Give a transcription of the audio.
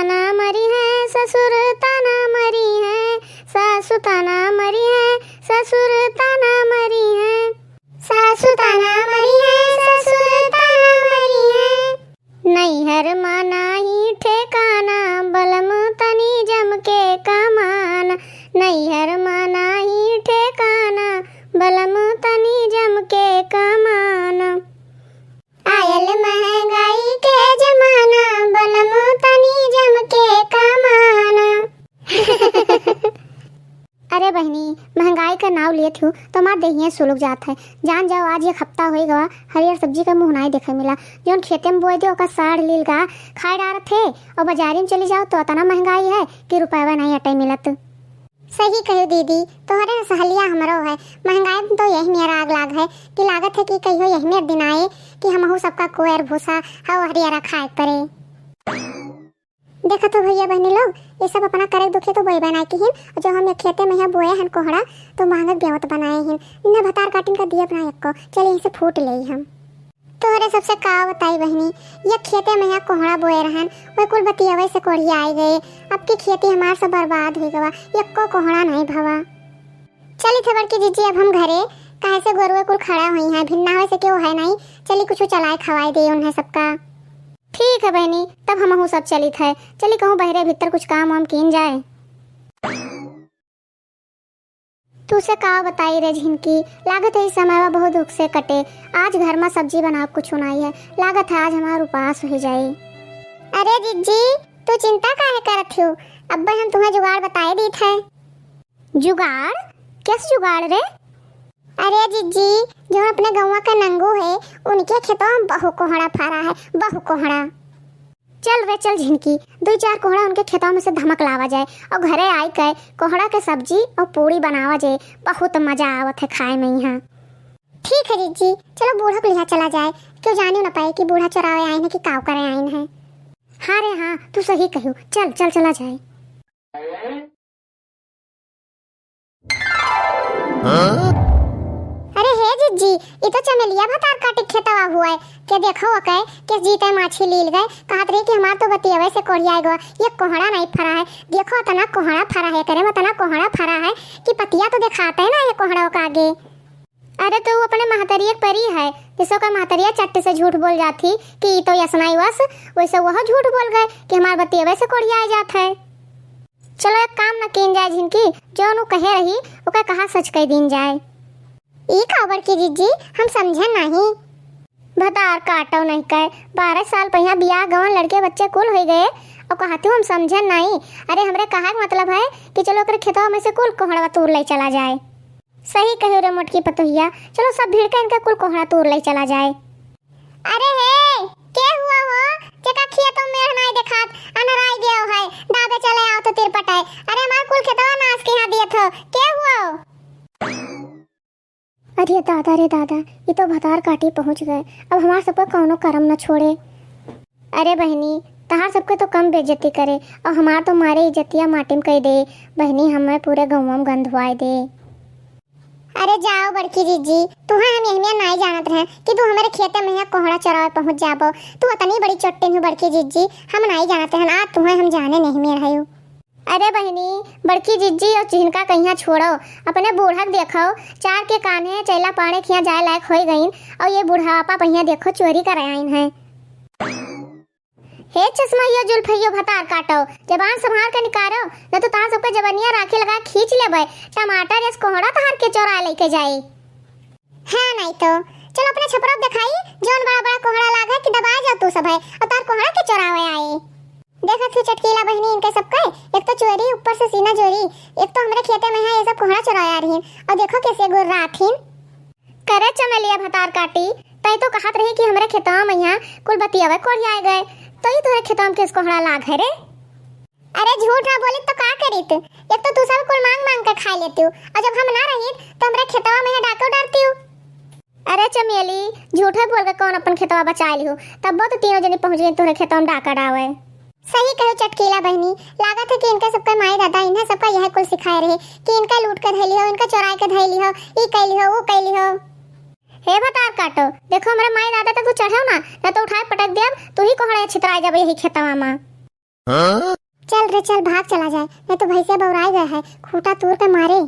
ताना मरी है, ससुर ताना मरी है, सासु ताना मरी है, ससुर ताना मरी है, सासु ताना मरी है, ससुर ताना मरी है। नैहर माना ही ठेकाना, बलम तनी जम के कमाना। नैहर माना ही ठेकाना, बलम तनी जम के कमाना। आयल महंगाई के जमाना, बलम तनी जम के कमाना। अरे बहनी, महंगाई का नाव लिए थी तो मार दहिया सुलग जात है। जान जाओ आज एक हफ्ता हो गवा हरियर सब्जी का मुँह नहीं देखे मिला। जो खेते में बोए थे ओका साढ़ लील गा खाए डार थे और बाजारी में चली जाओ तो इतना महंगाई है कि रुपया नहीं अटे मिलत। सही कहो दीदी, तोहरे सहलिया हमरो है। महंगाई में तो यही मेरा आग लाग है कि लागत है कि कहियो यही मेरे दिन आए कि हमहू सबका कोयर भूसा हव हरियारा खाए पड़े। देखा तो भैया बहनी लोग, ये सब अपना करे दुखे तो बोई बनाए की हिन। जो हम खेते में बोए हन कोहड़ा तो महंगत बेवत बनाए हिन। इन्हें भतार काटिन का दिया बनाए को चलिए इसे फूट ले हम। तोहरे सबसे का बताई बहनी, ये खेते में कोहड़ा बोए रहन वही कुल बतियावे से कोढ़िया आई गए। अब की खेती हमार सब बर्बाद हो गवा, एको कोहड़ा नहीं भवा। चली थे बड़की जीजी अब हम घरे काहे से गोरुए कुल खड़ा हुई है, भिन्ना हो से क्यों है नहीं। चली कुछ चलाए खवाए दे उन्हें सबका। ठीक है बहनी, तब हम सब चली थे। चली कहूँ बहरे भीतर कुछ काम वाम कीन जाए। तू से का बताई रे झिनकी, लागत है इस समय बहुत दुख से कटे। आज घर में सब्जी बना कुछ सुनाई है, लागत है आज हमारा उपास हो जाए। अरे जीजी तू चिंता काहे करत हो, अब्बा हम तुम्हें जुगाड़ बताए दी थे। जुगाड़? कैसे जुगाड़ रे? अरे जीजी जो अपने गौवा का नंगू है उनके खेतों में बहु कोहड़ा फरा है, बहु कोहड़ा। चल वे चल झिनकी, दो चार कोहड़ा उनके खेतों में से धमक लावा जाए और घरे आई के कोहड़ा के सब्जी और पूरी बनावा जाए। बहुत मजा आवत है खाए में यहाँ। ठीक है जीजी, चलो बूढ़ा को लिहा चला जाए, क्यों जाने न पाए कि बूढ़ा चरावे आए हैं कि काव करे आए हैं। हाँ रे हाँ, तू सही कहू, चल चल चला जाए। अरे हे जीजी, ये तो चमेलिया भतार काटे खेतवा हुआ है। क्या देखो ओके कि जीते माछी लील गए, कहत रही कि हमार तो बतियावे से कोढ़िया गो। ये कोहड़ा नहीं फरा है, देखो इतना कोहड़ा फरा है, करे इतना कोहड़ा फरा है कि पतिया तो दिखाते है ना ये कोहड़ा का आगे। अरे तो अपने महतरिया परी है, जिसो का महतरिया चट्ट से झूठ बोल जाती कि तो यसनाई वस, वैसे वह झूठ बोल गए कि हमार बतियावे से कोढ़िया आ जात है। चलो एक काम न कीन जाए झिनकी, जो नु कहे रही ओका कहा सच कह दीन जाए। ई खबर की जीजी हम समझे नहीं। भतार काटो नहीं कहे, 12 साल पहिया बियाह गवन लड़के बच्चे कुल हो गए और कहती हम समझे नहीं। अरे हमरे कहा मतलब है कि चलो कर खेतों में से कुल कोहड़ा तोड़ ले चला जाए। सही कहो रे मोटकी पतोहिया, चलो सब भीड़ के इनका कुल कोहड़ा तोड़ ले चला जाए। अरे हे क्या हुआ हो, चका खेतों में नहीं दिखात अनराई गयो है, दादा चले आओ तो तेर पटाए। अरे हमार कुल खेतवा नाश के यहाँ दिए थो, क्या हुआ? अरे दादा रे दादा, ये तो भतार काटी पहुंच गए, अब हमार सबका कौनो करम न छोड़े। अरे बहनी, तहार सबके तो कम बेइज्जती करे और हमार तो मारे इज्जतिया माटी में कह दे। बहनी हमें पूरे गाँव में गंधवाए दे। अरे जाओ बड़की जीजी, तुम्हें हम यही नहीं जानत रहे कि तू हमारे खेते में यहाँ कोहड़ा चरावे पहुंच जाबो। तू इतनी बड़ी चट्टी हो बड़की जीजी, हम नहीं जानते हैं आज तुम्हें हम जाने नहीं मिल रहे हो। अरे बहनी, बड़की जिज्जी और चिहनका कहिया छोड़ो, अपने बूढ़ा देखो, चार के कान्हे चैला पाने खिया जाए लायक हो गईन और ये बूढ़ापा पहिया देखो चोरी कर आइन है। हे चश्मैया जुल्फैयो भतार काटो, जबान संभाल के निकारो, न तो तार सबके जबनिया राखे लगा खींच लेबे। टमाटर जस कोहड़ा तार के चोरा लेके जाए। हां नहीं तो चलो अपने छपरा दिखाई, जोन बड़ा बड़ा कोहड़ा लागे कि दबा जा तू सब है और तार कोहड़ा के चोरावे आए। देखा तू चटकीला बहनी इनके सबका, एक तो चोरी ऊपर से सीना चोरी, एक तो हमारे खेते में है ये सब कोहड़ा चुराया रही और देखो कैसे गुर राथीन। करे चमेलिया भतार काटी, तई तो कहत रही कि हमारे खेतवा में यहाँ कुल बतियावे कोढ़िया गए, तो ही तोरे खेतवा में किस कोहड़ा लाग है रे? अरे झूठ ना बोली तो का करीत, एक तो तू सब कुल मांग मांग कर खा लेती हो और जब हम ना रही तो हमारे खेतवा में डाको डरती हो। अरे चमेली, झूठे बोल के कौन अपन खेतवा बचा ली हो, तब तो तीनों जने पहुंच गए तोरे खेतवा में डाका डावे। सही कहो चटकीला बहनी, लागत है कि इनका सबका माई दादा इन्हें सबका यह कुल सिखाए रहे कि इनका लूट कर धैली हो, इनका चोराई कर धैली हो, ई कैली हो वो कैली हो। हे भतार काटो, देखो हमारे माई दादा तक तू चढ़ाओ ना तो उठाए पटक दिया, तू ही कोहड़ा छितरा जाबे यही खेतवा में। चल रे चल, भाग चला जाए, नहीं तो भैंसे बौराई गए है, खूंटा तोड़ के मारे।